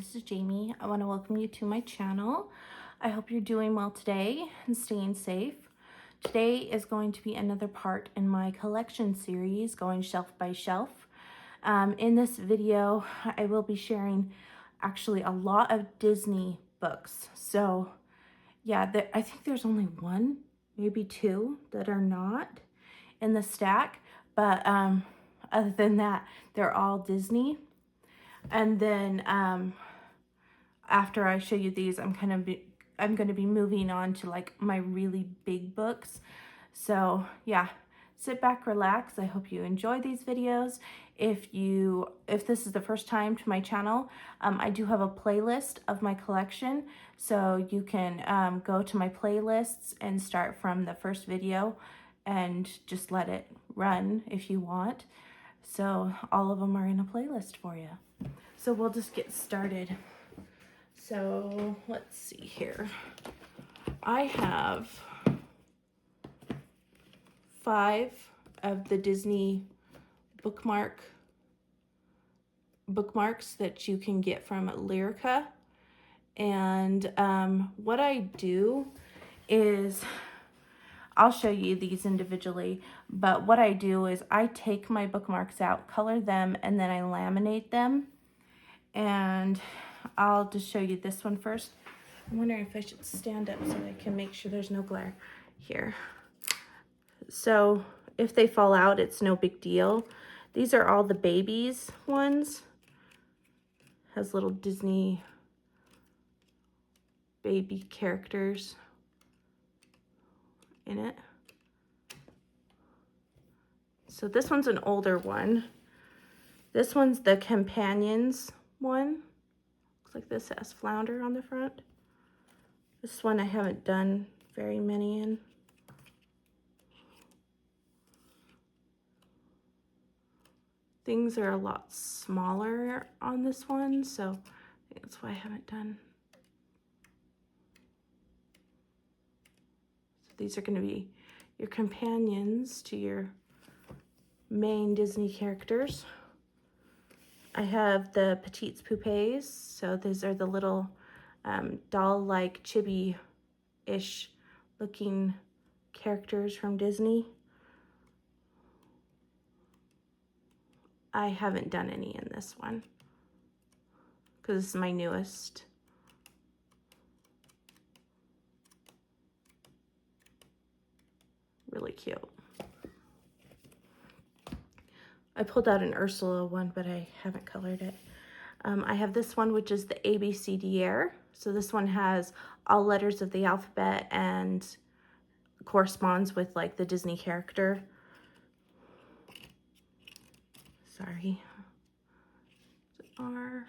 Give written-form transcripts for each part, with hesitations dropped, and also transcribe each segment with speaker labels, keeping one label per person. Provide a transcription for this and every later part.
Speaker 1: this is Jamie. I want to welcome you to my channel. I hope you're doing well today and staying safe. Today is going to be another part in my collection series, going shelf by shelf. In this video, I will be sharing actually a lot of Disney books. So yeah, I think there's only one, maybe two that are not in the stack. But other than that, they're all Disney. And then after I show you these, I'm going to be moving on to like my really big books. So yeah, sit back, relax. I hope you enjoy these videos. If this is the first time to my channel, I do have a playlist of my collection. So you can go to my playlists and start from the first video and just let it run if you want. So all of them are in a playlist for you. So we'll just get started. So let's see here. I have 5 of the Disney bookmarks that you can get from Lyrica. And what I do is, I'll show you these individually, but what I do is I take my bookmarks out, color them, and then I laminate them. And I'll just show you this one first. I'm wondering if I should stand up so I can make sure there's no glare here. So if they fall out, it's no big deal. These are all the babies ones. Has little Disney baby characters in it. So this one's an older one. This one's the companions one. Looks like this has Flounder on the front. This one I haven't done very many in. Things are a lot smaller on this one, so I think that's why I haven't done. So these are going to be your companions to your main Disney characters. I have the Petites Poupées, so these are the little doll-like Chibi-ish looking characters from Disney. I haven't done any in this one because this is my newest. Really cute. I pulled out an Ursula one, but I haven't colored it. I have this one, which is the ABCDR. So this one has all letters of the alphabet and corresponds with like the Disney character. Sorry. R.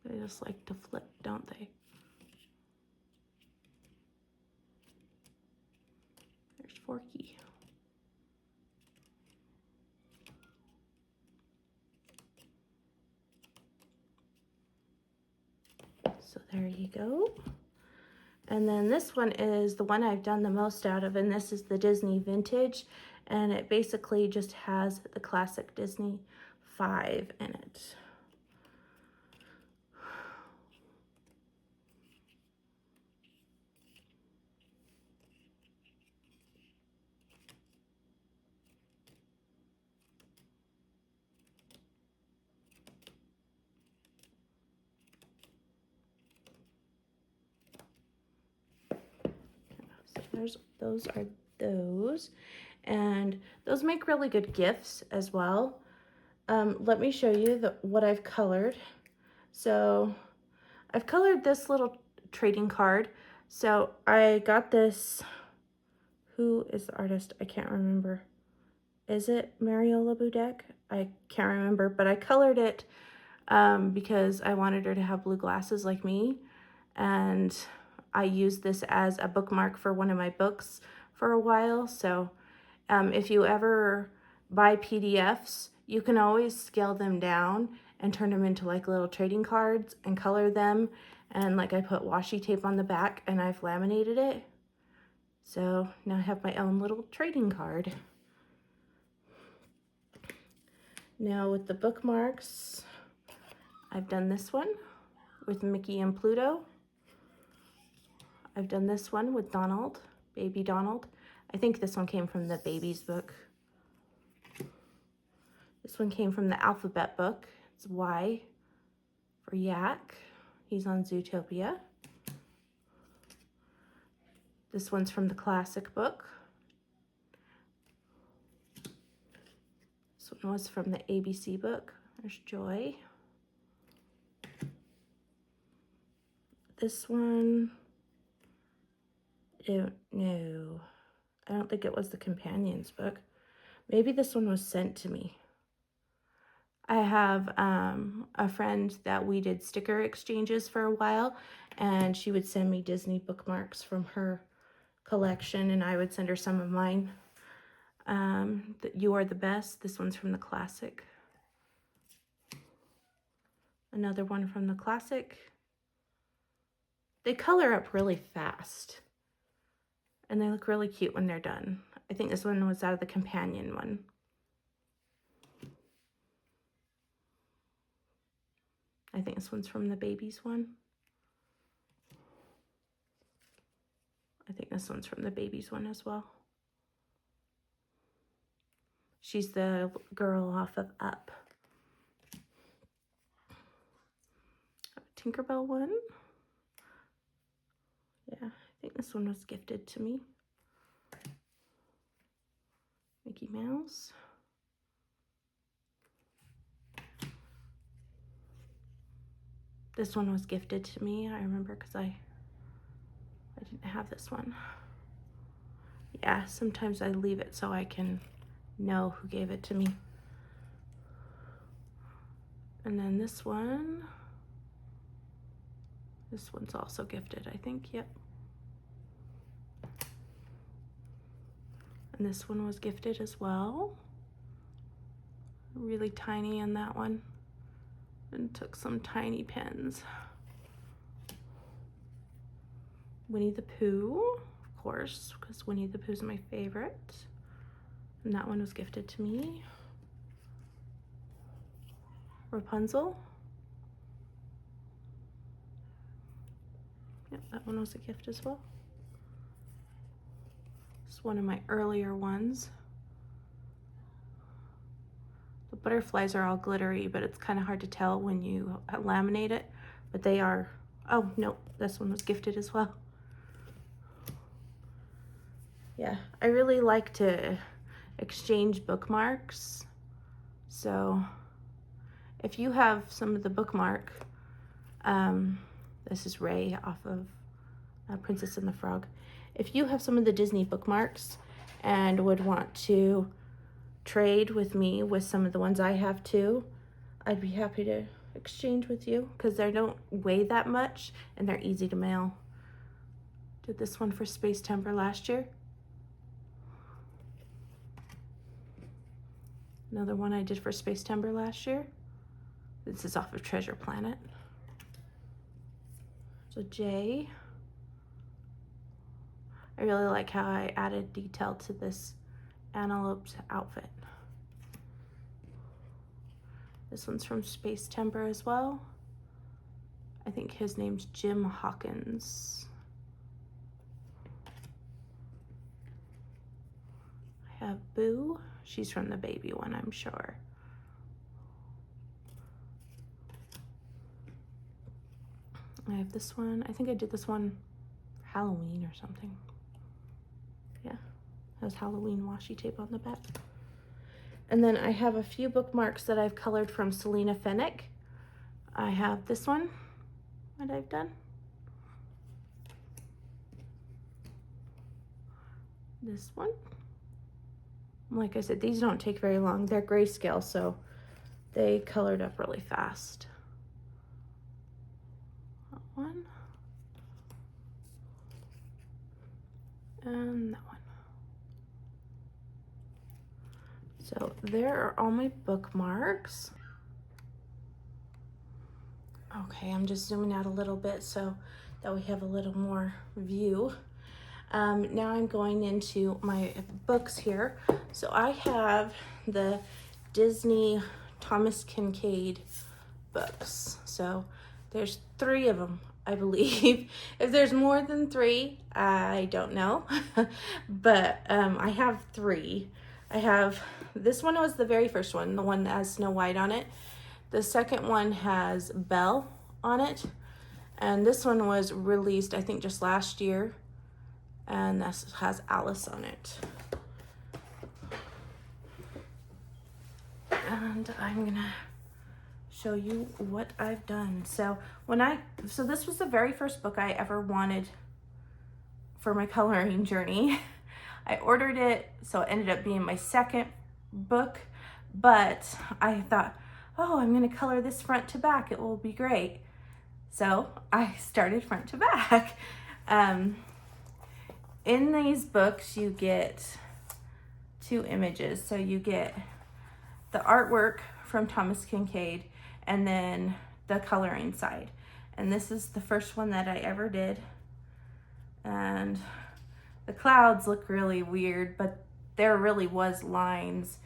Speaker 1: They just like to flip, don't they? There's Forky. So there you go. And then this one is the one I've done the most out of, and this is the Disney Vintage, and it basically just has the classic Disney 5 in it. Those are those, and those make really good gifts as well. Let me show you what I've colored. So I've colored this little trading card. So I got this, who is the artist? I can't remember. Is it Mariola Budek? I can't remember, but I colored it because I wanted her to have blue glasses like me, and I used this as a bookmark for one of my books for a while. So if you ever buy PDFs, you can always scale them down and turn them into like little trading cards and color them. And like I put washi tape on the back and I've laminated it. So now I have my own little trading card. Now with the bookmarks, I've done this one with Mickey and Pluto. I've done this one with Donald, baby Donald. I think this one came from the baby's book. This one came from the alphabet book. It's Y for Yak. He's on Zootopia. This one's from the classic book. This one was from the ABC book. There's Joy. This one, no, I don't think it was the Companions book. Maybe this one was sent to me. I have a friend that we did sticker exchanges for a while, and she would send me Disney bookmarks from her collection, and I would send her some of mine. You Are the Best. This one's from the classic. Another one from the classic. They color up really fast, and they look really cute when they're done. I think this one was out of the companion one. I think this one's from the babies one. I think this one's from the babies one as well. She's the girl off of Up. Tinkerbell one. Yeah, I think this one was gifted to me. Mickey Mouse. This one was gifted to me, I remember, because I didn't have this one. Yeah, sometimes I leave it so I can know who gave it to me. And then this one's also gifted, I think, yep. And this one was gifted as well. Really tiny on that one. And took some tiny pens. Winnie the Pooh, of course, because Winnie the Pooh's my favorite. And that one was gifted to me. Rapunzel. Yep, that one was a gift as well. It's one of my earlier ones. The butterflies are all glittery, but it's kind of hard to tell when you laminate it. But they are, oh no, this one was gifted as well. Yeah, I really like to exchange bookmarks. So if you have some of the bookmark, this is Ray off of Princess and the Frog. If you have some of the Disney bookmarks and would want to trade with me with some of the ones I have too, I'd be happy to exchange with you because they don't weigh that much and they're easy to mail. Did this one for Space Temper last year. Another one I did for Space Temper last year. This is off of Treasure Planet. So Jay. I really like how I added detail to this antelope's outfit. This one's from Space Temper as well. I think his name's Jim Hawkins. I have Boo. She's from the baby one, I'm sure. I have this one. I think I did this one for Halloween or something. Yeah, has Halloween washi tape on the back. And then I have a few bookmarks that I've colored from Selena Fennick. I have this one that I've done. This one. Like I said, these don't take very long. They're grayscale, so they colored up really fast. That one. And that one. So there are all my bookmarks. Okay, I'm just zooming out a little bit so that we have a little more view. Now I'm going into my books here. So I have the Disney Thomas Kinkade books. So there's 3 of them, I believe. If there's more than 3, I don't know. But I have 3. I have, this one was the very first one, the one that has Snow White on it. The second one has Belle on it. And this one was released, I think, just last year. And this has Alice on it. And I'm gonna show you what I've done. So this was the very first book I ever wanted for my coloring journey. I ordered it, so it ended up being my second book, but I thought, oh, I'm gonna color this front to back, it will be great. So I started front to back. In these books, you get 2 images. So you get the artwork from Thomas Kinkade and then the coloring side. And this is the first one that I ever did. And the clouds look really weird, but there really was lines.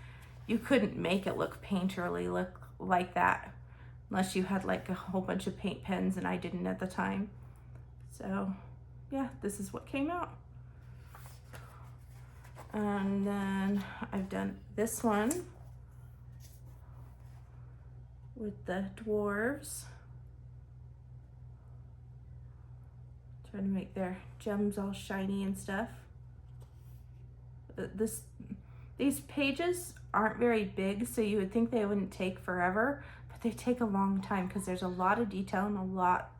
Speaker 1: You couldn't make it look painterly look like that unless you had like a whole bunch of paint pens, and I didn't at the time. So yeah, this is what came out. And then I've done this one with the dwarves. Trying to make their gems all shiny and stuff. These pages aren't very big, so you would think they wouldn't take forever, but they take a long time because there's a lot of detail and a lot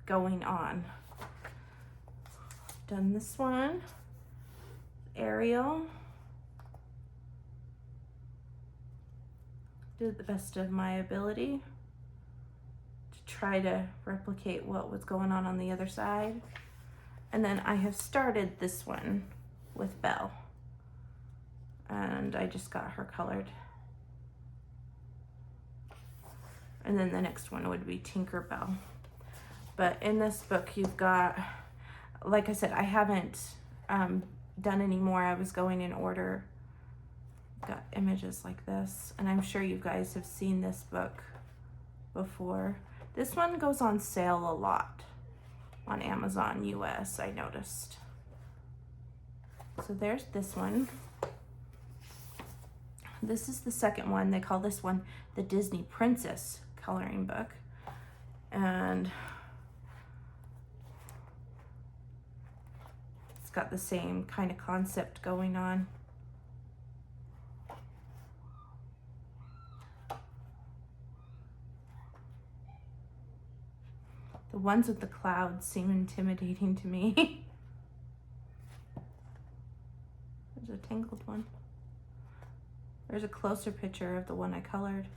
Speaker 1: going on. Done this one, Ariel. Did the best of my ability to try to replicate what was going on the other side. And then I have started this one with Belle. And I just got her colored. And then the next one would be Tinkerbell. But in this book, you've got, like I said, I haven't done any more. I was going in order. Got images like this. And I'm sure you guys have seen this book before. This one goes on sale a lot on Amazon US, I noticed. So there's this one. This is the second one. They call this one the Disney Princess coloring book. And it's got the same kind of concept going on. The ones with the clouds seem intimidating to me. There's a tangled one. There's a closer picture of the one I colored.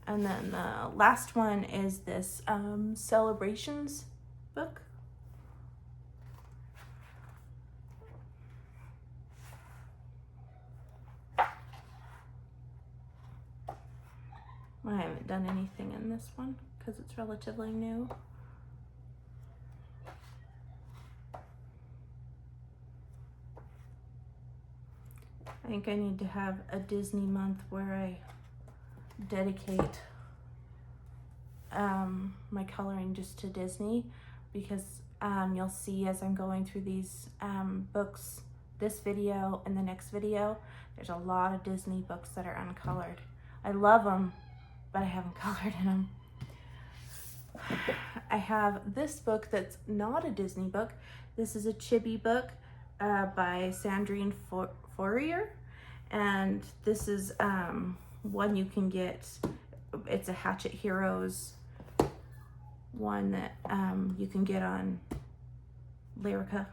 Speaker 1: And then the last one is this Celebrations book. I haven't done anything in this one because it's relatively new. I think I need to have a Disney month where I dedicate my coloring just to Disney, because you'll see as I'm going through these books, this video and the next video, there's a lot of Disney books that are uncolored. I love them, but I haven't colored in them. I have this book that's not a Disney book. This is a Chibi book by Sandrine Fourier, and this is one you can get. It's a Hatchet Heroes one that you can get on Lyrica.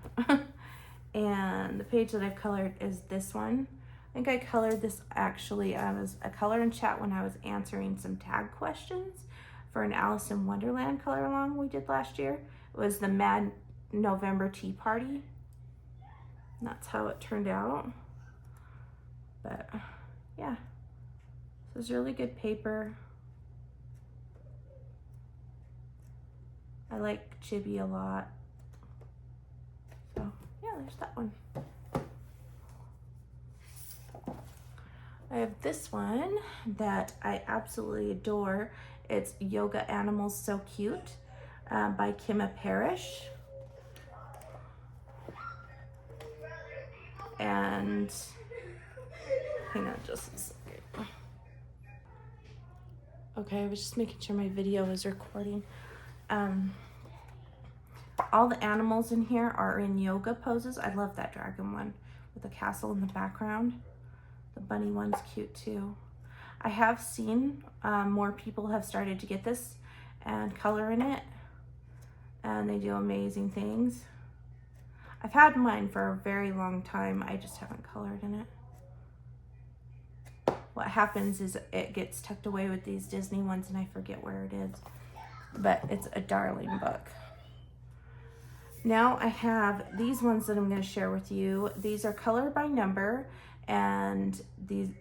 Speaker 1: And the page that I've colored is this one. I think I colored this actually as a color and chat when I was answering some tag questions for an Alice in Wonderland color along we did last year. It was the Mad November Tea Party. And that's how it turned out. But yeah, this is really good paper. I like Chibi a lot. So yeah, there's that one. I have this one that I absolutely adore. It's Yoga Animals So Cute by Kimma Parrish. And hang on just a second. Okay, I was just making sure my video is recording. All the animals in here are in yoga poses. I love that dragon one with the castle in the background. The bunny one's cute too. I have seen more people have started to get this and color in it, and they do amazing things. I've had mine for a very long time. I just haven't colored in it. What happens is it gets tucked away with these Disney ones and I forget where it is, but it's a darling book. Now I have these ones that I'm going to share with you. These are color by number, and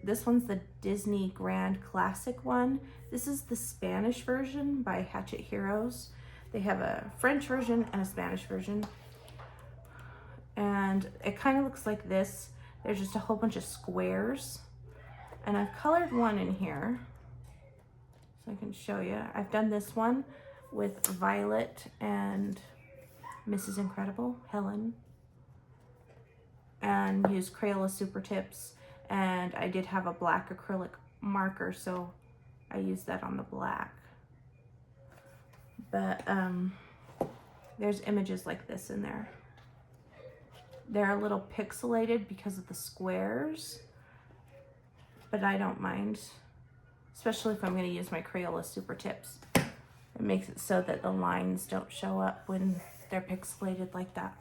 Speaker 1: this one's the Disney Grand Classic one. This is the Spanish version by Hatchet Heroes. They have a French version and a Spanish version. And it kind of looks like this. There's just a whole bunch of squares. And I've colored one in here, so I can show you. I've done this one with Violet and Mrs. Incredible, Helen, and used Crayola Super Tips. And I did have a black acrylic marker, so I used that on the black. But there's images like this in there. They're a little pixelated because of the squares, but I don't mind, especially if I'm going to use my Crayola Super Tips. It makes it so that the lines don't show up when they're pixelated like that.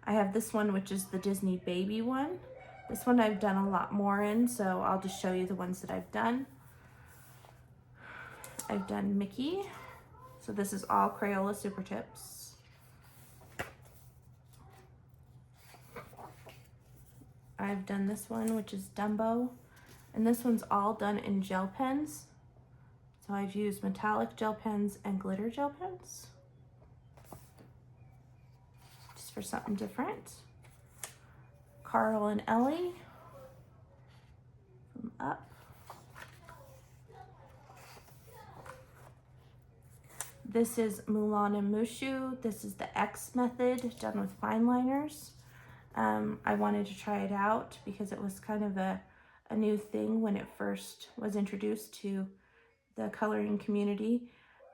Speaker 1: I have this one, which is the Disney Baby one. This one I've done a lot more in, so I'll just show you the ones that I've done. I've done Mickey. So this is all Crayola Super Tips. I've done this one, which is Dumbo. And this one's all done in gel pens. So I've used metallic gel pens and glitter gel pens, just for something different. Carl and Ellie from Up. This is Mulan and Mushu. This is the X method done with fine liners. I wanted to try it out because it was kind of a new thing when it first was introduced to the coloring community.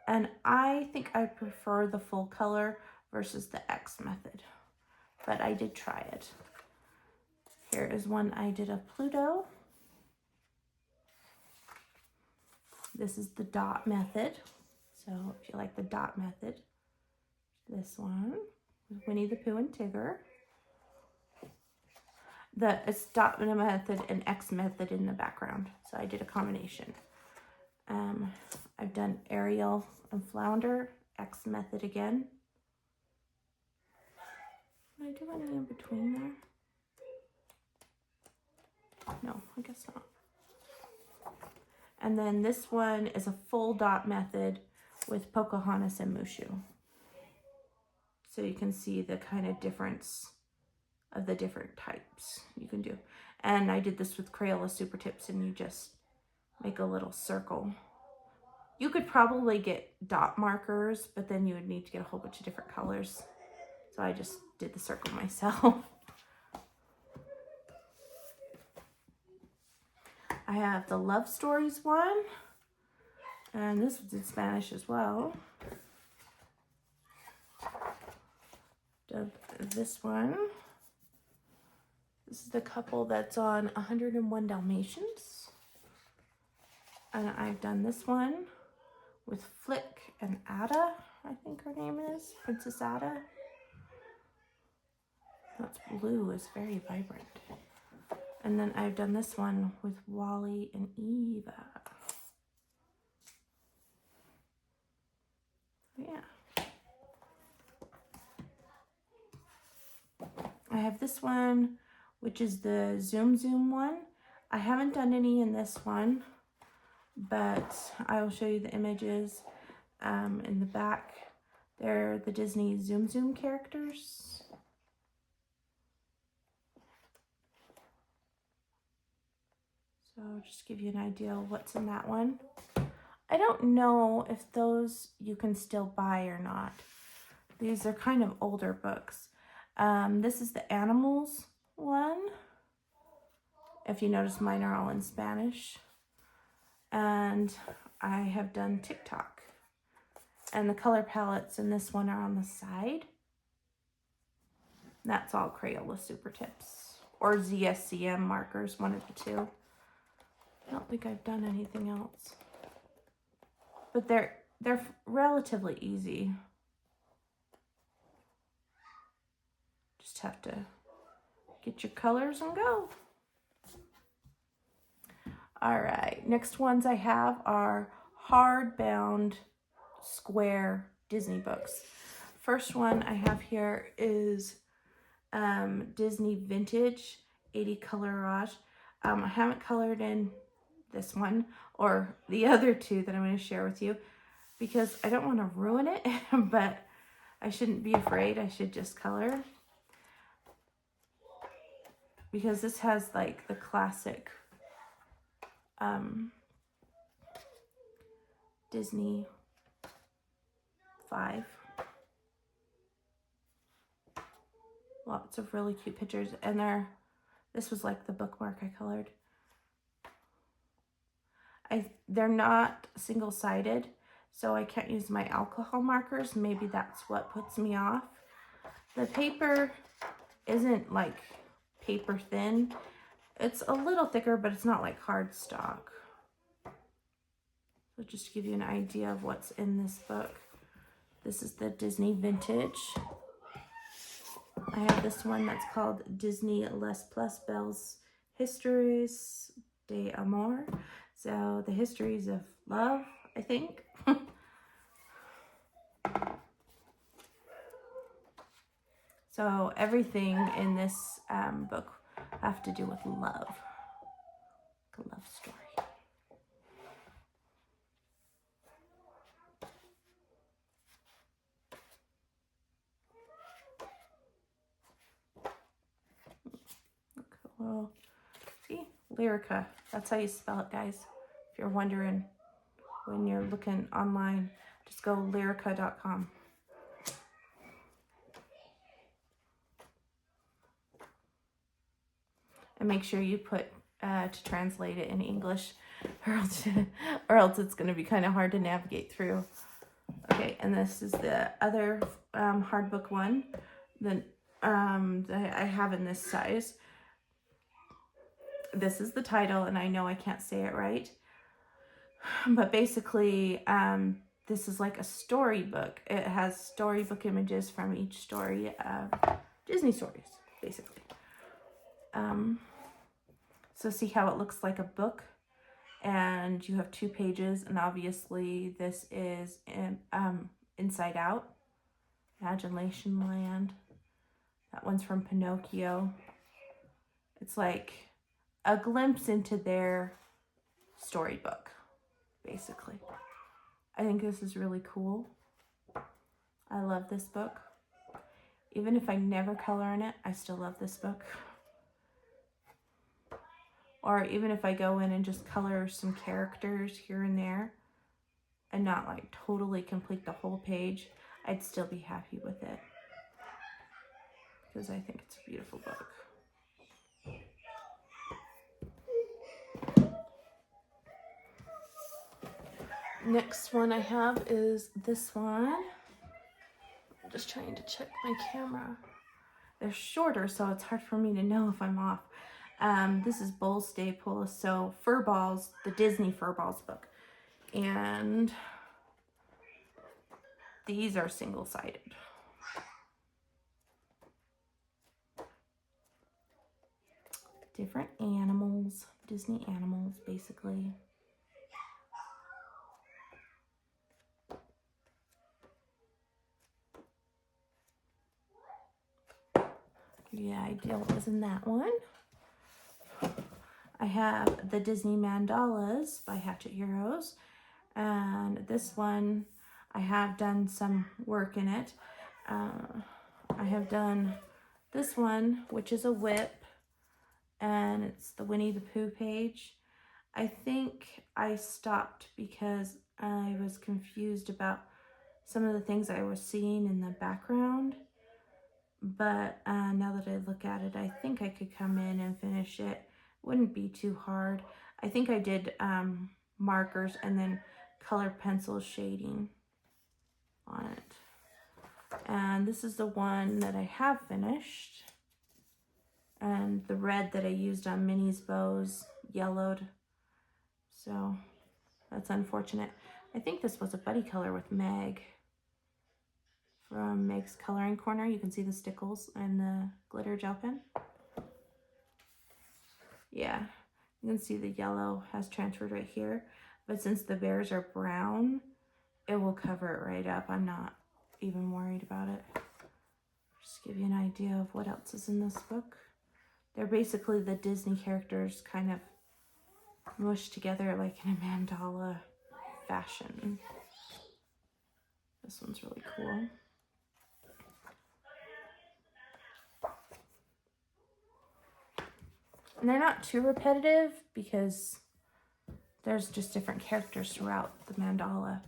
Speaker 1: And I think I prefer the full color versus the X method, but I did try it. Here is one I did of Pluto. This is the dot method. So if you like the dot method, this one with Winnie the Pooh and Tigger. It's dot method and X method in the background. So I did a combination. I've done Ariel and Flounder, X method again. Did I do any in between there? No, I guess not. And then this one is a full dot method with Pocahontas and Mushu. So you can see the kind of difference of the different types you can do. And I did this with Crayola Super Tips, and you just make a little circle. You could probably get dot markers, but then you would need to get a whole bunch of different colors. So I just did the circle myself. I have the Love Stories one, and this was in Spanish as well. This one. This is the couple that's on 101 Dalmatians. And I've done this one with Flick and Ada, I think her name is, Princess Ada. That's blue, is very vibrant. And then I've done this one with Wally and Eva. Yeah. I have this one, which is the Zoom Zoom one. I haven't done any in this one, but I will show you the images in the back. They're the Disney Zoom Zoom characters. So just give you an idea of what's in that one. I don't know if those you can still buy or not. These are kind of older books. This is the animals one. If you notice, mine are all in Spanish. And I have done TikTok. And the color palettes in this one are on the side. That's all Crayola Super Tips. Or ZSCM markers, one of the two. I don't think I've done anything else. But they're relatively easy. Just have to get your colors and go. All right, next ones I have are hardbound square Disney books. First one I have here is Disney Vintage 80 Colorage. I haven't colored in this one or the other two that I'm going to share with you because I don't want to ruin it, but I shouldn't be afraid. I should just color. Because this has like the classic Disney 5. Lots of really cute pictures, and this was like the bookmark I colored. They're not single-sided, so I can't use my alcohol markers. Maybe that's what puts me off. The paper isn't like paper thin. It's a little thicker, but it's not like cardstock. So just to give you an idea of what's in this book. This is the Disney Vintage. I have this one that's called Disney Les Plus Belle's Histories de Amor. So the histories of love, I think. So everything in this book have to do with love. Like a love story. Well, see, Lyrica. That's how you spell it, guys. If you're wondering when you're looking online, just go lyrica.com. And make sure you put to translate it in English, or else it's going to be kind of hard to navigate through. Okay, and this is the other hard book one that I have in this size. This is the title, and I know I can't say it right, but basically this is like a storybook. It has storybook images from each story of Disney stories, basically. So see how it looks like a book, and you have 2 pages, and obviously this is Inside Out, Imagination Land. That one's from Pinocchio. It's like a glimpse into their storybook, basically. I think this is really cool. I love this book. Even if I never color in it, I still love this book. Or even if I go in and just color some characters here and there and not like totally complete the whole page, I'd still be happy with it. Because I think it's a beautiful book. Next one I have is this one. I'm just trying to check my camera. They're shorter, so it's hard for me to know if I'm off. This is Bull Staple, so Furballs, the Disney Furballs book. And these are single-sided. Different animals, Disney animals, basically. Yeah, idea what was in that one. I have the Disney Mandalas by Hatchet Heroes, and this one I have done some work in it. I have done this one, which is a whip, and it's the Winnie the Pooh page. I think I stopped because I was confused about some of the things I was seeing in the background. But now that I look at it, I think I could come in and finish it. Wouldn't be too hard. I think I did markers and then colored pencil shading on it. And this is the one that I have finished. And the red that I used on Minnie's bows yellowed. So that's unfortunate. I think this was a buddy color with Meg from Meg's Coloring Corner. You can see the stickles and the glitter gel pen. Yeah, you can see the yellow has transferred right here. But since the bears are brown, it will cover it right up. I'm not even worried about it. Just give you an idea of what else is in this book. They're basically the Disney characters kind of mushed together like in a mandala fashion. This one's really cool. And they're not too repetitive because there's just different characters throughout the mandala.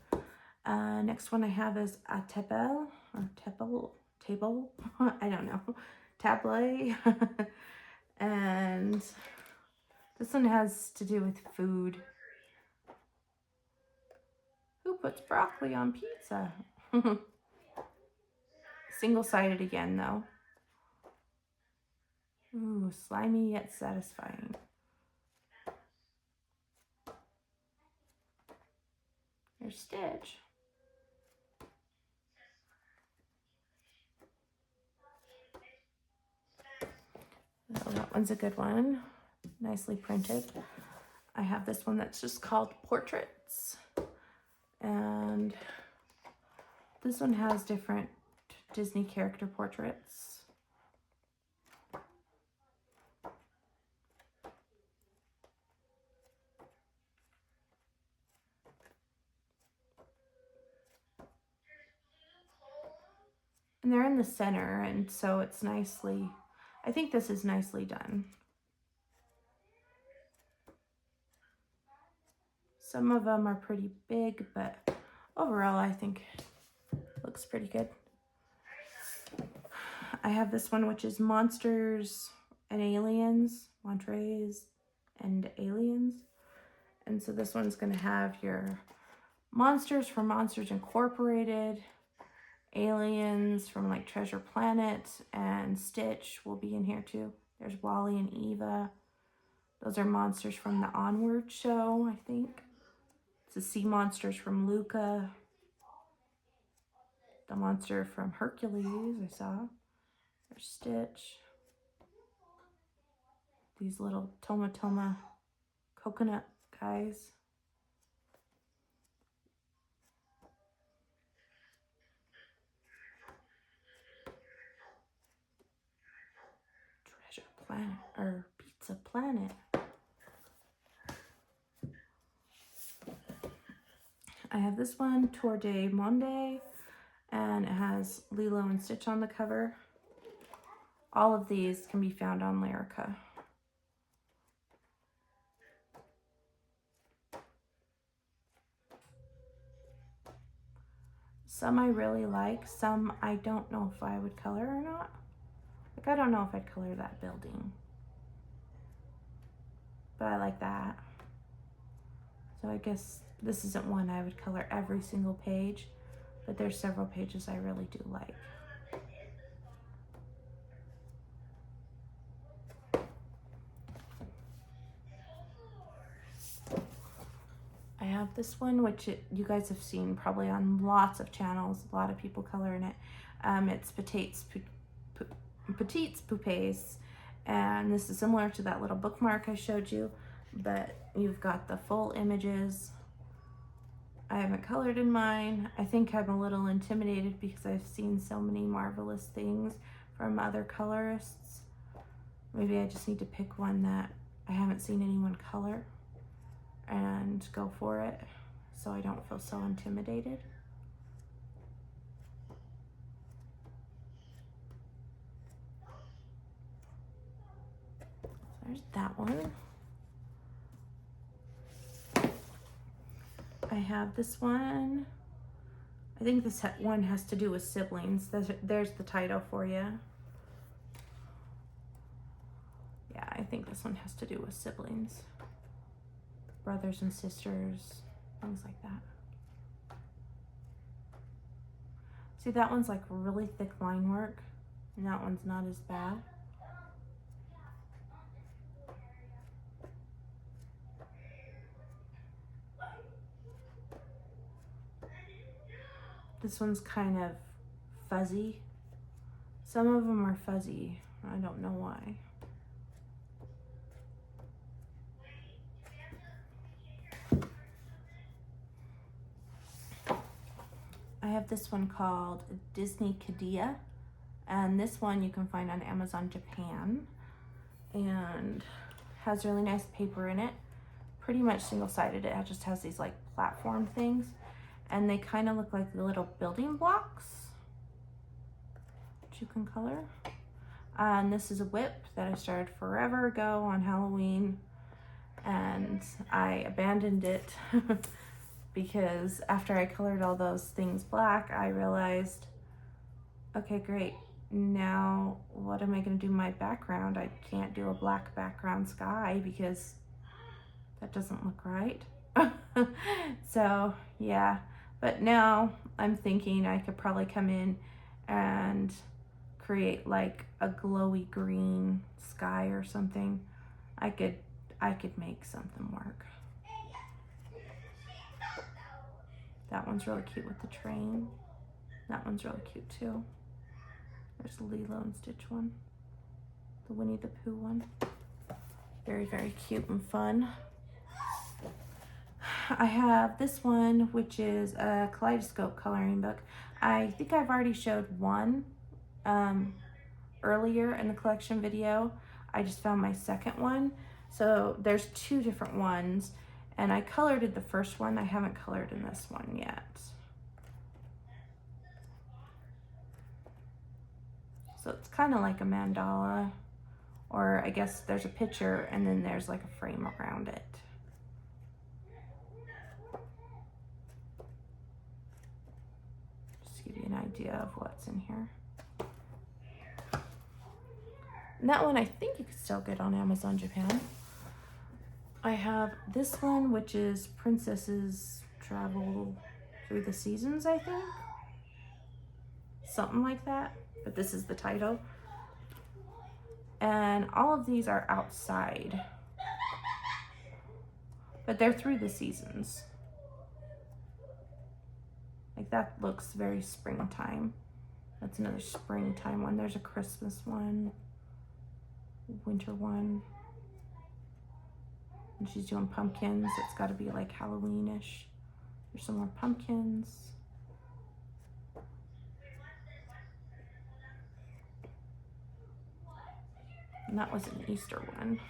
Speaker 1: Next one I have is a table, I don't know, tablet. And this one has to do with food. Who puts broccoli on pizza? Single-sided again, though. Ooh, slimy yet satisfying. There's Stitch. Oh, that one's a good one. Nicely printed. I have this one that's just called Portraits. And this one has different Disney character portraits. And they're in the center, and so it's nicely, I think this is nicely done. Some of them are pretty big, but overall I think it looks pretty good. I have this one, which is Monsters and Aliens, Montres and Aliens. And so this one's gonna have your monsters from Monsters Incorporated, aliens from like Treasure Planet, and Stitch will be in here too. There's Wally and Eva. Those are monsters from the Onward show, I think. It's the sea monsters from Luca. The monster from Hercules, I saw. There's Stitch. These little Toma coconut guys. Treasure Planet, or Pizza Planet. I have this one, Tour de Monde, and it has Lilo and Stitch on the cover. All of these can be found on Lyrica. Some I really like, some I don't know if I would color or not. Like, I don't know if I'd color that building. But I like that. So I guess this isn't one I would color every single page, but there's several pages I really do like. I have this one, which you guys have seen probably on lots of channels. A lot of people color in it. It's Petites Poupées, and this is similar to that little bookmark I showed you, but you've got the full images. I haven't colored in mine. I think I'm a little intimidated because I've seen so many marvelous things from other colorists. Maybe I just need to pick one that I haven't seen anyone color and go for it so I don't feel so intimidated. So there's that one. I have this one. I think this one has to do with siblings. There's the title for you. Yeah, I think this one has to do with siblings. Brothers and sisters, things like that. See, that one's like really thick line work, and that one's not as bad. This one's kind of fuzzy. Some of them are fuzzy. I don't know why. I have this one called Disney Kinkade, and this one you can find on Amazon Japan, and has really nice paper in it. Pretty much single-sided. It just has these like platform things, and they kind of look like the little building blocks that you can color. And this is a whip that I started forever ago on Halloween, and I abandoned it because after I colored all those things black, I realized, okay, great. Now what am I going to do my background? I can't do a black background sky because that doesn't look right. So yeah, but now I'm thinking I could probably come in and create like a glowy green sky or something. I could make something work. That one's really cute with the train. That one's really cute too. There's the Lilo and Stitch one. The Winnie the Pooh one. Very, very cute and fun. I have this one, which is a kaleidoscope coloring book. I think I've already showed one earlier in the collection video. I just found my second one. So there's two different ones, and I colored in the first one. I haven't colored in this one yet. So it's kind of like a mandala, or I guess there's a picture and then there's like a frame around it. Just to give you an idea of what's in here. And that one I think you could still get on Amazon Japan. I have this one, which is Princesses Travel Through the Seasons, I think. Something like that, but this is the title. And all of these are outside, but they're through the seasons. Like that looks very springtime. That's another springtime one. There's a Christmas one, winter one. And she's doing pumpkins. It's got to be like Halloween-ish. There's some more pumpkins. And that was an Easter one.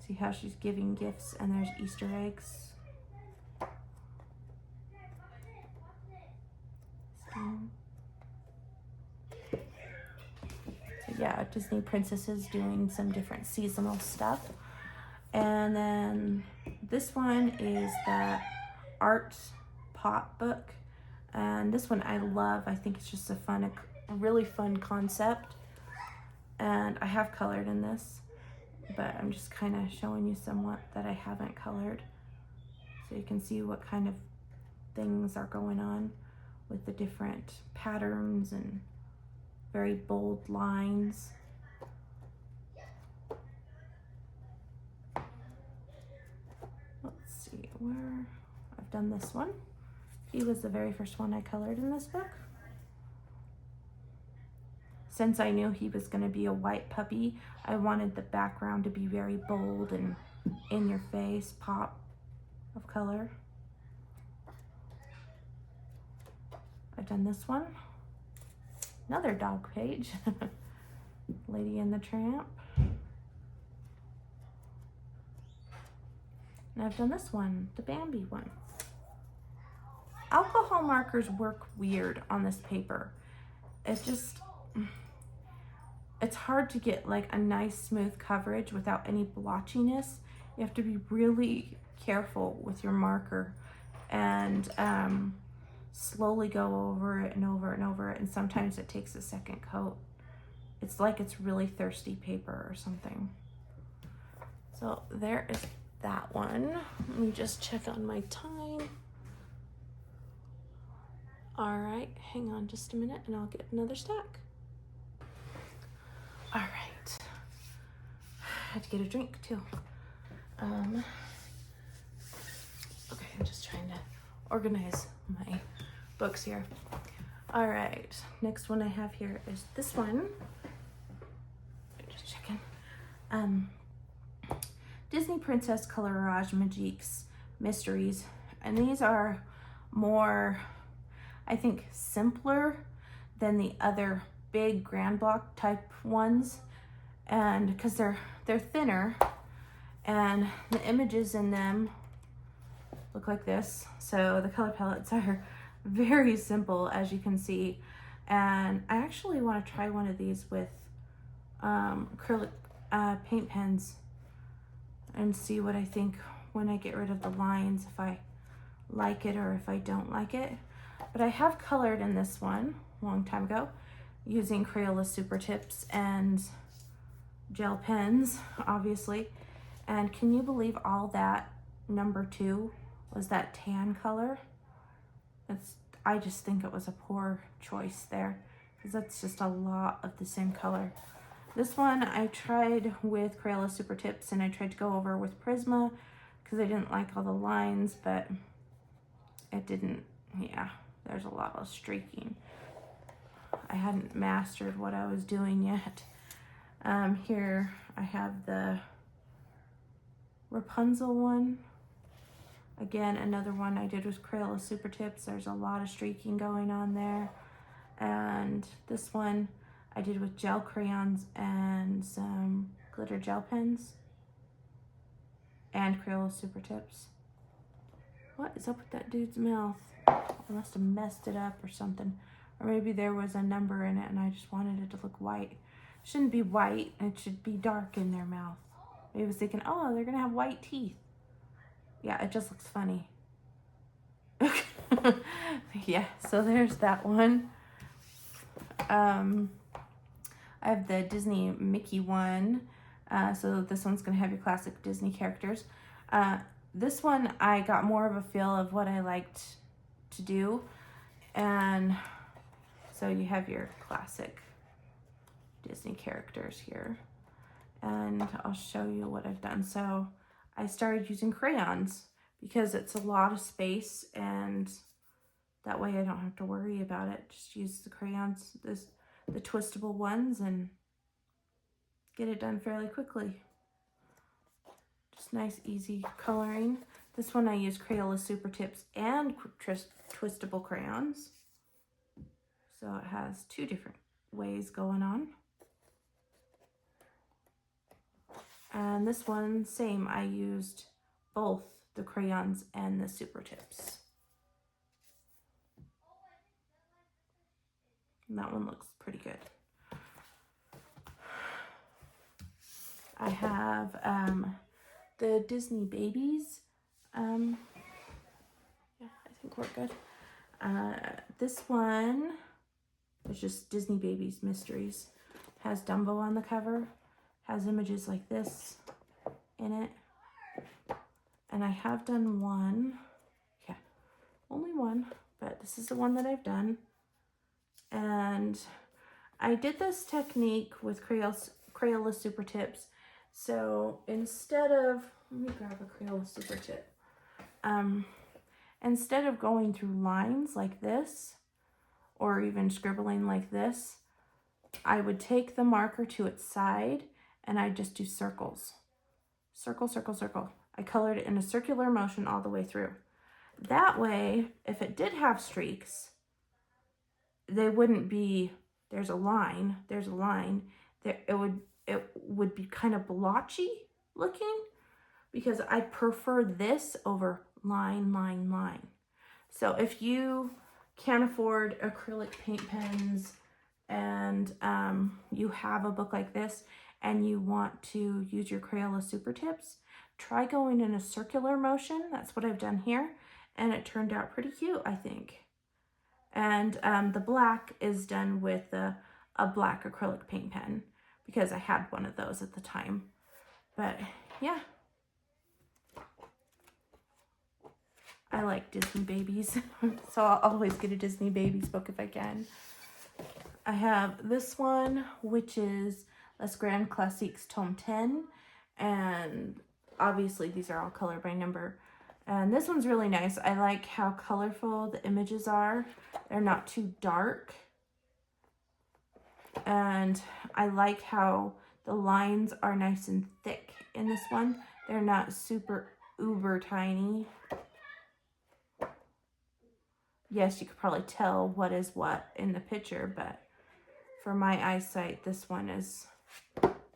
Speaker 1: See how she's giving gifts and there's Easter eggs. So yeah, Disney princesses doing some different seasonal stuff. And then this one is the art pop book. And this one I love. I think it's just a really fun concept. And I have colored in this, but I'm just kind of showing you somewhat that I haven't colored. So you can see what kind of things are going on with the different patterns and very bold lines. Let's see where I've done this one. He was the very first one I colored in this book. Since I knew he was going to be a white puppy, I wanted the background to be very bold and in your face, pop of color. I've done this one. Another dog page. Lady and the Tramp. And I've done this one, the Bambi one. Alcohol markers work weird on this paper. It's hard to get like a nice smooth coverage without any blotchiness. You have to be really careful with your marker and slowly go over it and over and over it, and sometimes it takes a second coat. It's like it's really thirsty paper or something. So there is that one. Let me just check on my time. All right, hang on just a minute and I'll get another stack. All right, I had to get a drink too. Okay, I'm just trying to organize my books here. All right, next one I have here is this one. Just checking. Disney Princess Colorage Magiques Mysteries. And these are more, I think, simpler than the other big grand block type ones. And because they're thinner, and the images in them look like this. So the color palettes are very simple, as you can see. And I actually want to try one of these with acrylic paint pens and see what I think when I get rid of the lines, if I like it or if I don't like it. But I have colored in this one a long time ago using Crayola Super Tips and gel pens, obviously. And can you believe all that number 2 was that tan color? I just think it was a poor choice there, because that's just a lot of the same color. This one I tried with Crayola Super Tips, and I tried to go over with Prisma because I didn't like all the lines, but it didn't, yeah, there's a lot of streaking. I hadn't mastered what I was doing yet. Here I have the Rapunzel one. Again, another one I did with Crayola Super Tips. There's a lot of streaking going on there. And this one I did with gel crayons and some glitter gel pens and Crayola Super Tips. What is up with that dude's mouth? I must have messed it up or something. Or maybe there was a number in it and I just wanted it to look white. It shouldn't be white, it should be dark in their mouth. Maybe I was thinking, oh, they're gonna have white teeth. Yeah, it just looks funny. Yeah, so there's that one. I have the Disney Mickey one. So this one's gonna have your classic Disney characters. This one, I got more of a feel of what I liked to do. And so you have your classic Disney characters here. And I'll show you what I've done. So I started using crayons because it's a lot of space, and that way I don't have to worry about it. Just use the crayons, the twistable ones, and get it done fairly quickly. Just nice, easy coloring. This one I use Crayola Super Tips and twistable crayons. So it has 2 different ways going on. And this one, same, I used both the crayons and the Super Tips. And that one looks pretty good. I have the Disney Babies. Yeah, I think we're good. This one is just Disney Babies Mysteries. Has Dumbo on the cover. Has images like this in it. And I have done one. Yeah, only one. But this is the one that I've done. And I did this technique with Crayola Super Tips. So instead of, let me grab a Crayola Super Tip. Instead of going through lines like this, or even scribbling like this, I would take the marker to its side and I'd just do circles. Circle, circle, circle. I colored it in a circular motion all the way through. That way, if it did have streaks, they wouldn't be, there's a line, there, it would be kind of blotchy looking, because I prefer this over line, line, line. So if you can't afford acrylic paint pens and you have a book like this and you want to use your Crayola Super Tips, try going in a circular motion. That's what I've done here. and it turned out pretty cute, I think. And the black is done with a black acrylic paint pen because I had one of those at the time. But yeah, I like Disney babies, so I'll always get a Disney babies book if I can. I have this one, which is Les Grands Classiques Tome 10, and obviously these are all color by number. And this one's really nice. I like how colorful the images are. They're not too dark. And I like how the lines are nice and thick in this one. They're not super uber tiny. Yes, you could probably tell what is what in the picture, but for my eyesight, this one is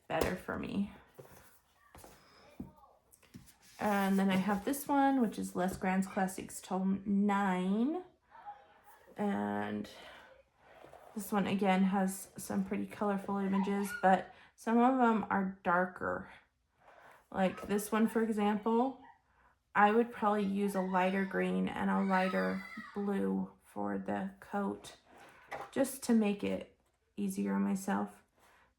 Speaker 1: better for me. And then I have this one, which is Les Grands Classiques Tome 9. And this one, again, has some pretty colorful images, but some of them are darker. Like this one, for example, I would probably use a lighter green and a lighter blue for the coat, just to make it easier on myself.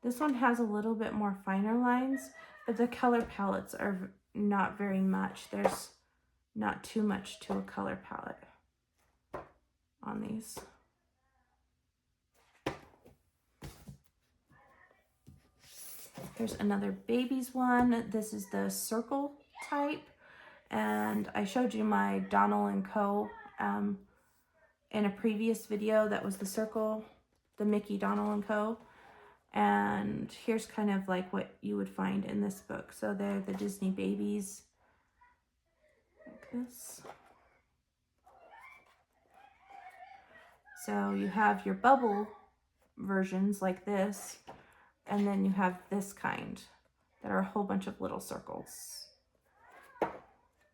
Speaker 1: This one has a little bit more finer lines, but the color palettes are not very much. There's not too much to a color palette on these. Here's another baby's one. This is the circle type, and I showed you my Donald & Co. In a previous video. That was the circle, the Mickey, Donald & Co. And here's kind of like what you would find in this book. So they're the Disney babies, like this. So you have your bubble versions like this, and then you have this kind that are a whole bunch of little circles,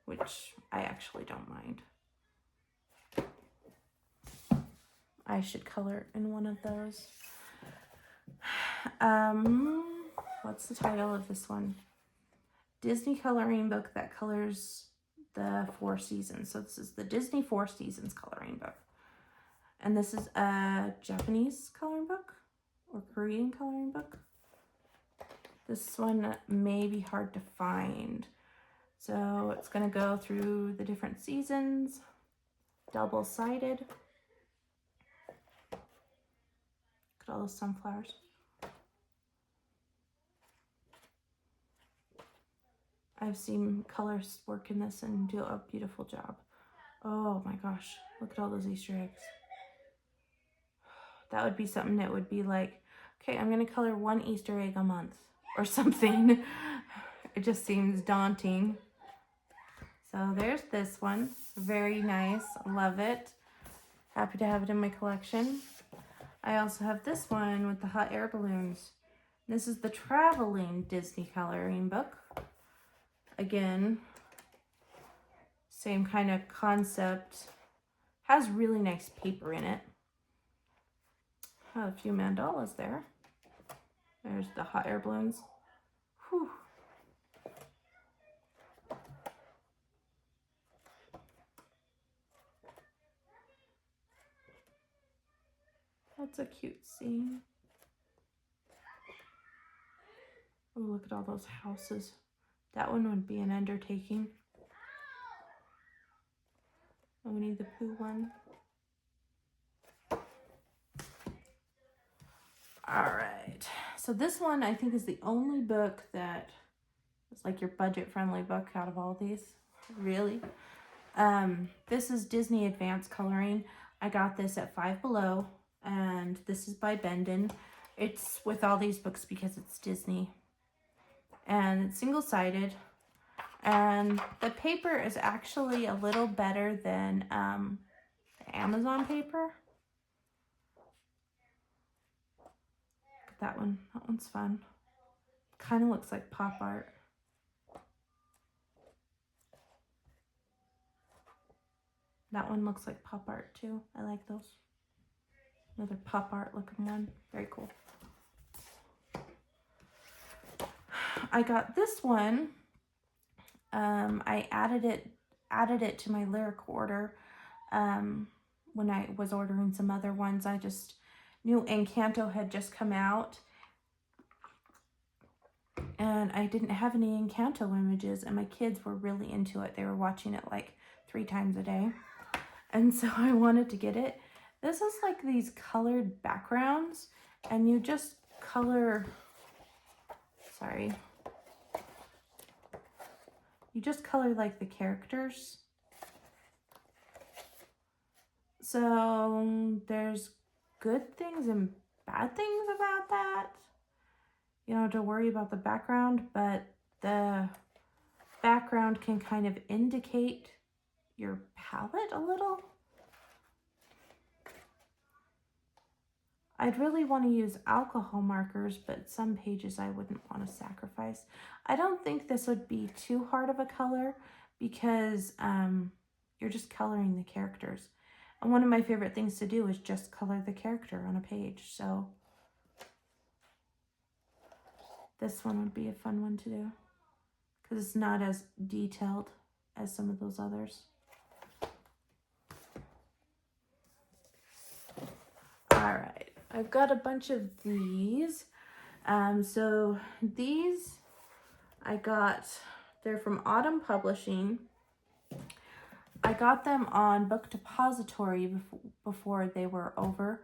Speaker 1: which I actually don't mind. I should color in one of those. What's the title of this one? Disney coloring book that colors the 4 seasons. So this is the Disney 4 Seasons coloring book. And this is a Japanese coloring book or Korean coloring book. This one may be hard to find. So it's going to go through the different seasons, double-sided. Look at all those sunflowers. I've seen colors work in this and do a beautiful job. Oh my gosh, look at all those Easter eggs. That would be something that would be like, okay, I'm going to color 1 Easter egg a month or something. It just seems daunting. So there's this one. Very nice. Love it. Happy to have it in my collection. I also have this one with the hot air balloons. This is the Traveling Disney coloring book. Again, same kind of concept. Has really nice paper in it. A few mandalas there. There's the hot air balloons. Whew. That's a cute scene. Oh, look at all those houses. That one would be an undertaking. Oh, we need the Pooh one. All right. So this one I think is the only book that is like your budget-friendly book out of all these. Really. This is Disney Advanced Coloring. I got this at Five Below, and this is by Bendon. It's with all these books because it's Disney. And it's single-sided. And the paper is actually a little better than the Amazon paper. Look at that one. That one's fun. Kind of looks like pop art. That one looks like pop art too. I like those. Another pop art looking one. Very cool. I got this one. I added it added it to my lyric order when I was ordering some other ones. I just knew Encanto had just come out, and I didn't have any Encanto images, and my kids were really into it. They were watching it like 3 times a day, and so I wanted to get it. This is like these colored backgrounds, and you just color, you just color like the characters. So there's good things and bad things about that. You don't have to worry about the background, but the background can kind of indicate your palette a little. I'd really want to use alcohol markers, but some pages I wouldn't want to sacrifice. I don't think this would be too hard of a color because you're just coloring the characters. And one of my favorite things to do is just color the character on a page. So this one would be a fun one to do because it's not as detailed as some of those others. All right, I've got a bunch of these. So these I got, they're from Autumn Publishing. I got them on Book Depository before they were over,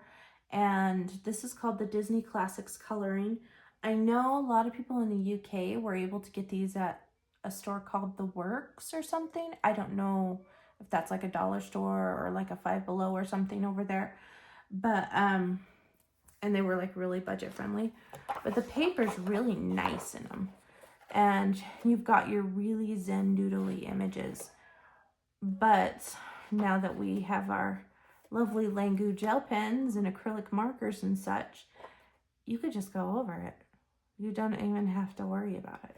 Speaker 1: and this is called the Disney Classics Coloring. I know a lot of people in the UK were able to get these at a store called The Works or something. I don't know if that's like a dollar store or like a Five Below or something over there, but and they were like really budget friendly, but the paper's really nice in them, and you've got your really zen doodly images. But now that we have our lovely Langu gel pens and acrylic markers and such, you could just go over it. You don't even have to worry about it.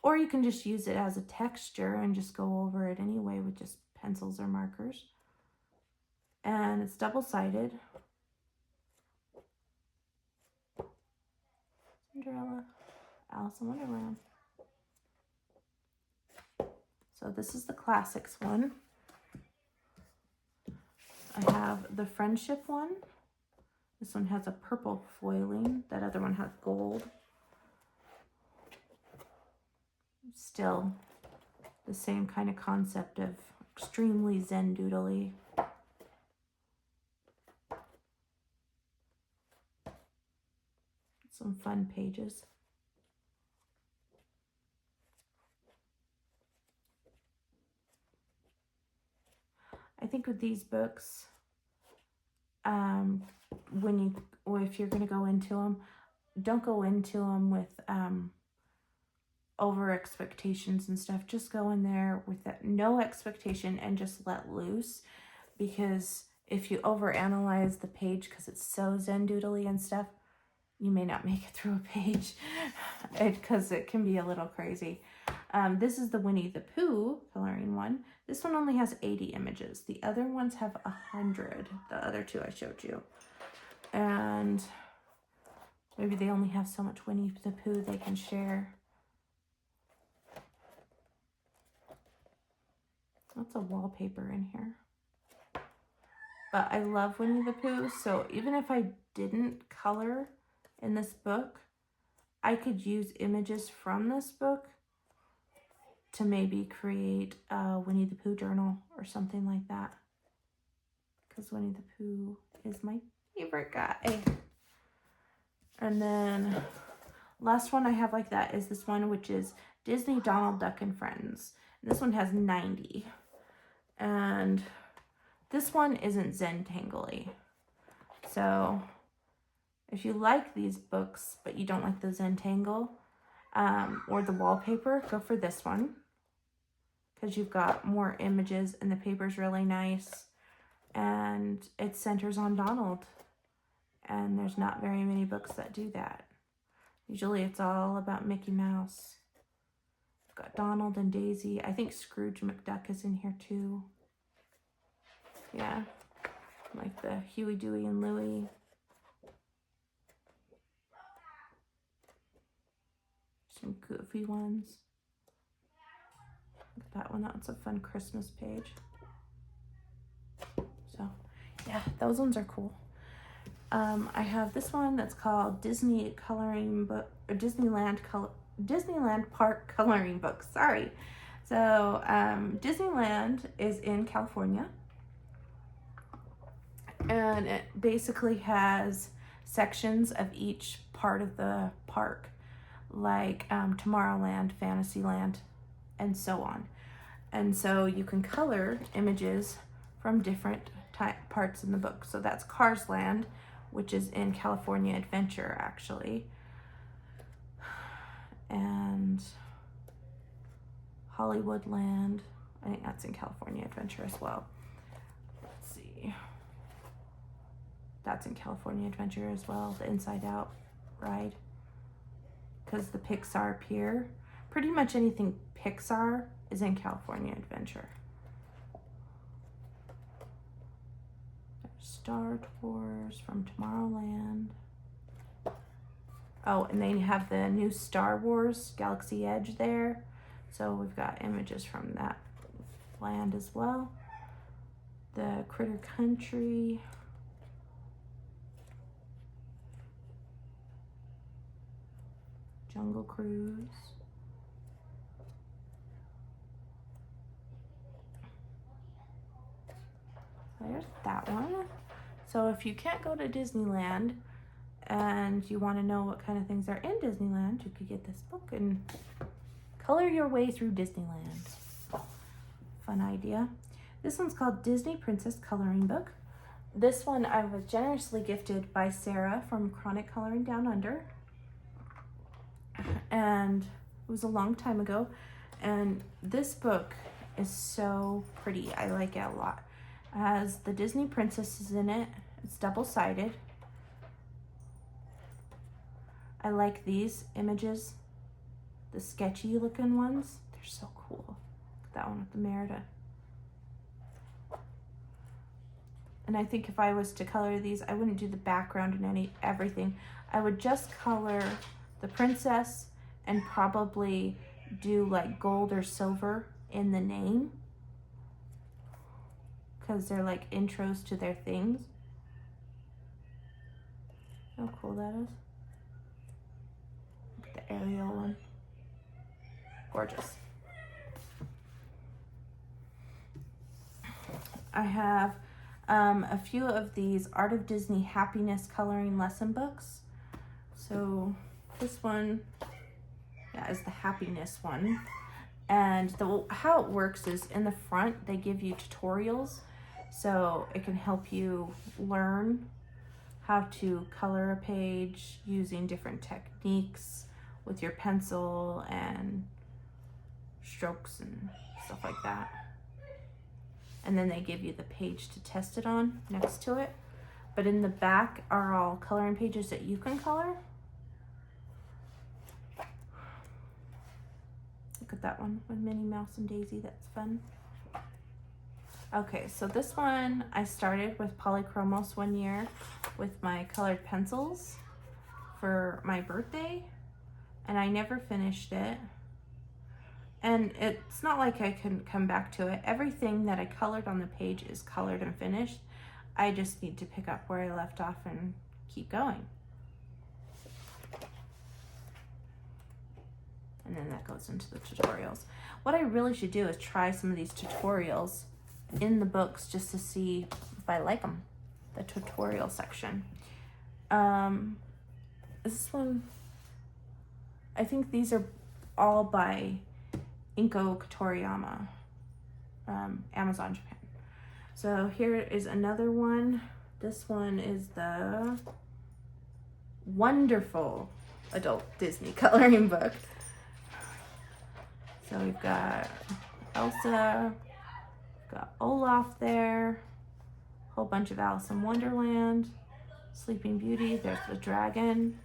Speaker 1: Or you can just use it as a texture and just go over it anyway with just pencils or markers. And it's double-sided. Cinderella, Alice in Wonderland. So this is the classics one. I have the friendship one. This one has a purple foiling. That other one has gold. Still the same kind of concept of extremely zen doodly. Some fun pages. I think with these books, if you're going to go into them, don't go into them with over expectations and stuff. Just go in there with that no expectation and just let loose, because if you overanalyze the page because it's so zen doodly and stuff, you may not make it through a page because it can be a little crazy. This is the Winnie the Pooh coloring one. This one only has 80 images. The other ones have 100. The other two I showed you. And maybe they only have so much Winnie the Pooh they can share. Lots of wallpaper in here. But I love Winnie the Pooh, so even if I didn't color in this book, I could use images from this book to maybe create a Winnie the Pooh journal or something like that, because Winnie the Pooh is my favorite guy. And then last one I have like that is this one, which is Disney Donald Duck and Friends. And this one has 90. And this one isn't Zen-tangly. So if you like these books, but you don't like the Zentangle or the wallpaper, go for this one, because you've got more images and the paper's really nice and it centers on Donald. And there's not very many books that do that. Usually it's all about Mickey Mouse. We've got Donald and Daisy. I think Scrooge McDuck is in here too. Yeah, like the Huey, Dewey, and Louie. Some goofy ones. Look at that one. That's a fun Christmas page. So yeah, those ones are cool. I have this one that's called Disney Coloring Book, or Disneyland Park Coloring Book. Sorry. So Disneyland is in California, and it basically has sections of each part of the park, like Tomorrowland, Fantasyland, and so on. And so you can color images from different parts in the book. So that's Cars Land, which is in California Adventure, actually. And Hollywood Land, I think that's in California Adventure as well. Let's see. That's in California Adventure as well, the Inside Out ride. Because the Pixar Pier, pretty much anything Pixar is in California Adventure. Star Tours from Tomorrowland. Oh, and they have the new Star Wars Galaxy Edge there. So we've got images from that land as well. The Critter Country. Jungle Cruise. There's that one. So if you can't go to Disneyland and you want to know what kind of things are in Disneyland, you could get this book and color your way through Disneyland. Fun idea. This one's called Disney Princess Coloring Book. This one I was generously gifted by Sarah from Chronic Coloring Down Under. And it was a long time ago. And this book is so pretty. I like it a lot. It has the Disney princesses in it. It's double-sided. I like these images, the sketchy looking ones. They're so cool. Look at that one with the Merida. And I think if I was to color these, I wouldn't do the background and everything. I would just color the princess and probably do like gold or silver in the name, because they're like intros to their things. How cool that is. Look at the Ariel one. Gorgeous. I have a few of these Art of Disney Happiness coloring lesson books. So this one, yeah, is the happiness one. And how it works is in the front, they give you tutorials. So it can help you learn how to color a page using different techniques with your pencil and strokes and stuff like that. And then they give you the page to test it on next to it. But in the back are all coloring pages that you can color. Look at that one with Minnie Mouse and Daisy, that's fun. Okay, so this one I started with Polychromos one year with my colored pencils for my birthday, and I never finished it. And it's not like I couldn't come back to it. Everything that I colored on the page is colored and finished. I just need to pick up where I left off and keep going. And then that goes into the tutorials. What I really should do is try some of these tutorials in the books just to see if I like them, the tutorial section. This one, I think these are all by Inko Katoriyama, Amazon Japan. So here is another one. This one is the wonderful adult Disney coloring book. So we've got Elsa, we've got Olaf there, a whole bunch of Alice in Wonderland, Sleeping Beauty, there's the dragon,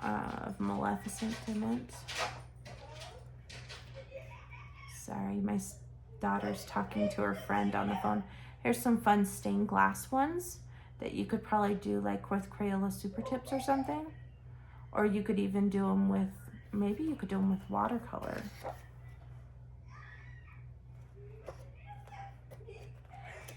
Speaker 1: of Maleficent, I meant. Sorry, my daughter's talking to her friend on the phone. Here's some fun stained glass ones that you could probably do like with Crayola Super Tips or something. Or you could even do them with, maybe you could do them with watercolor.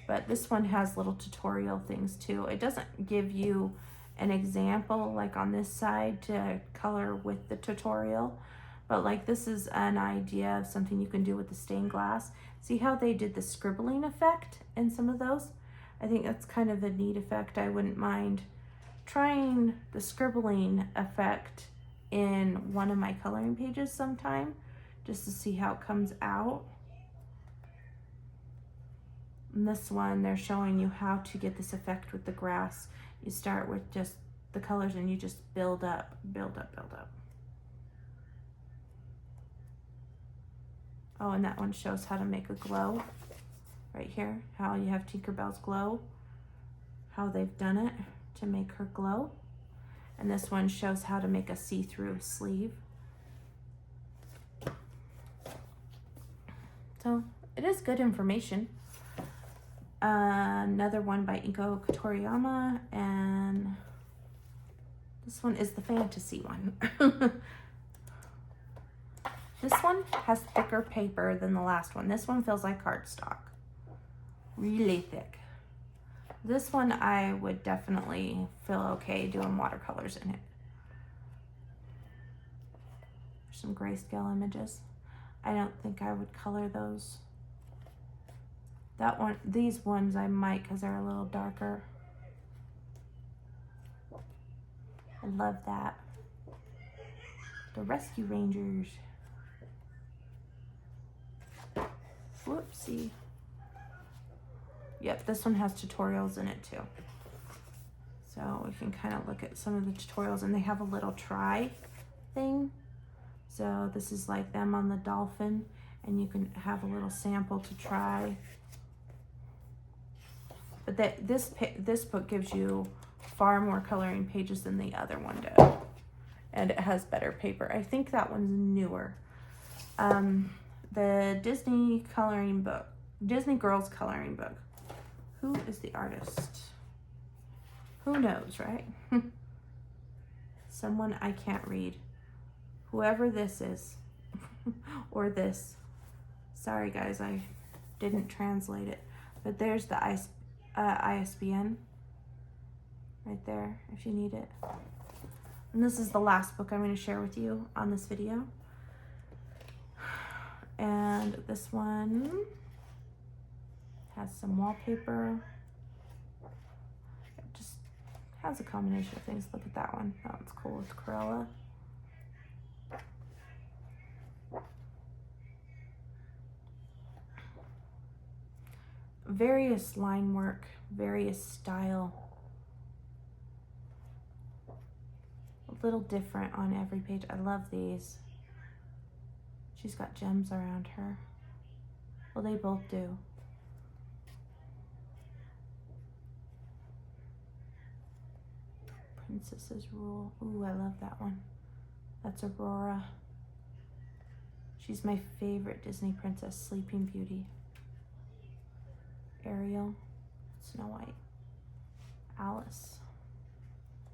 Speaker 1: But this one has little tutorial things too. It doesn't give you an example like on this side to color with the tutorial, but like this is an idea of something you can do with the stained glass. See how they did the scribbling effect in some of those? I think that's kind of a neat effect. I wouldn't mind trying the scribbling effect in one of my coloring pages sometime, just to see how it comes out. In this one, they're showing you how to get this effect with the grass. You start with just the colors and you just build up, build up, build up. Oh, and that one shows how to make a glow right here, how you have Tinkerbell's glow, how they've done it to make her glow. And this one shows how to make a see-through sleeve. So it is good information. Another one by Inko Kotoriyama, and this one is the fantasy one. This one has thicker paper than the last one. This one feels like cardstock, really thick. This one I would definitely feel okay doing watercolors in it. There's some grayscale images. I don't think I would color those. That one, these ones I might because they're a little darker. I love that. The Rescue Rangers. Whoopsie. Yep, this one has tutorials in it too. So we can kind of look at some of the tutorials, and they have a little try thing. So this is like them on the dolphin, and you can have a little sample to try. But this book gives you far more coloring pages than the other one did. And it has better paper. I think that one's newer. The Disney coloring book, Disney Girls coloring book. Who is the artist? Who knows, right? Someone I can't read. Whoever this is, or this. Sorry guys, I didn't translate it. But there's the ISBN right there if you need it. And this is the last book I'm going to share with you on this video. And this one has some wallpaper. It just has a combination of things. Look at that one. That one's cool with Cruella. Various line work, various style. A little different on every page. I love these. She's got gems around her. Well, they both do. Princess's Rule. Ooh, I love that one. That's Aurora. She's my favorite Disney princess. Sleeping Beauty. Ariel. Snow White. Alice.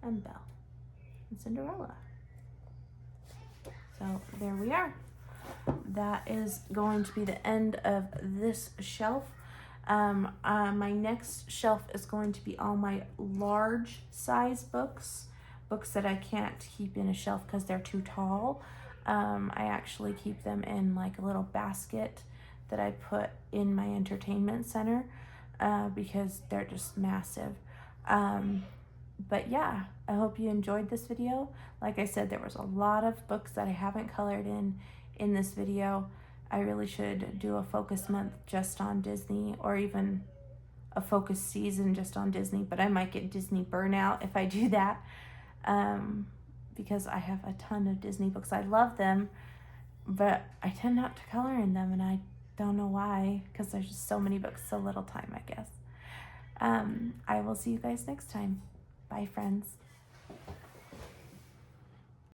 Speaker 1: And Belle. And Cinderella. So there we are. That is going to be the end of this shelf. My next shelf is going to be all my large size books that I can't keep in a shelf because they're too tall. I actually keep them in like a little basket that I put in my entertainment center because they're just massive. But yeah, I hope you enjoyed this video. Like I said, there was a lot of books that I haven't colored in this video. I really should do a focus month just on Disney, or even a focus season just on Disney, but I might get Disney burnout if I do that, because I have a ton of Disney books. I love them, but I tend not to color in them, and I don't know why, because there's just so many books, so little time, I guess. I will see you guys next time. Bye, friends.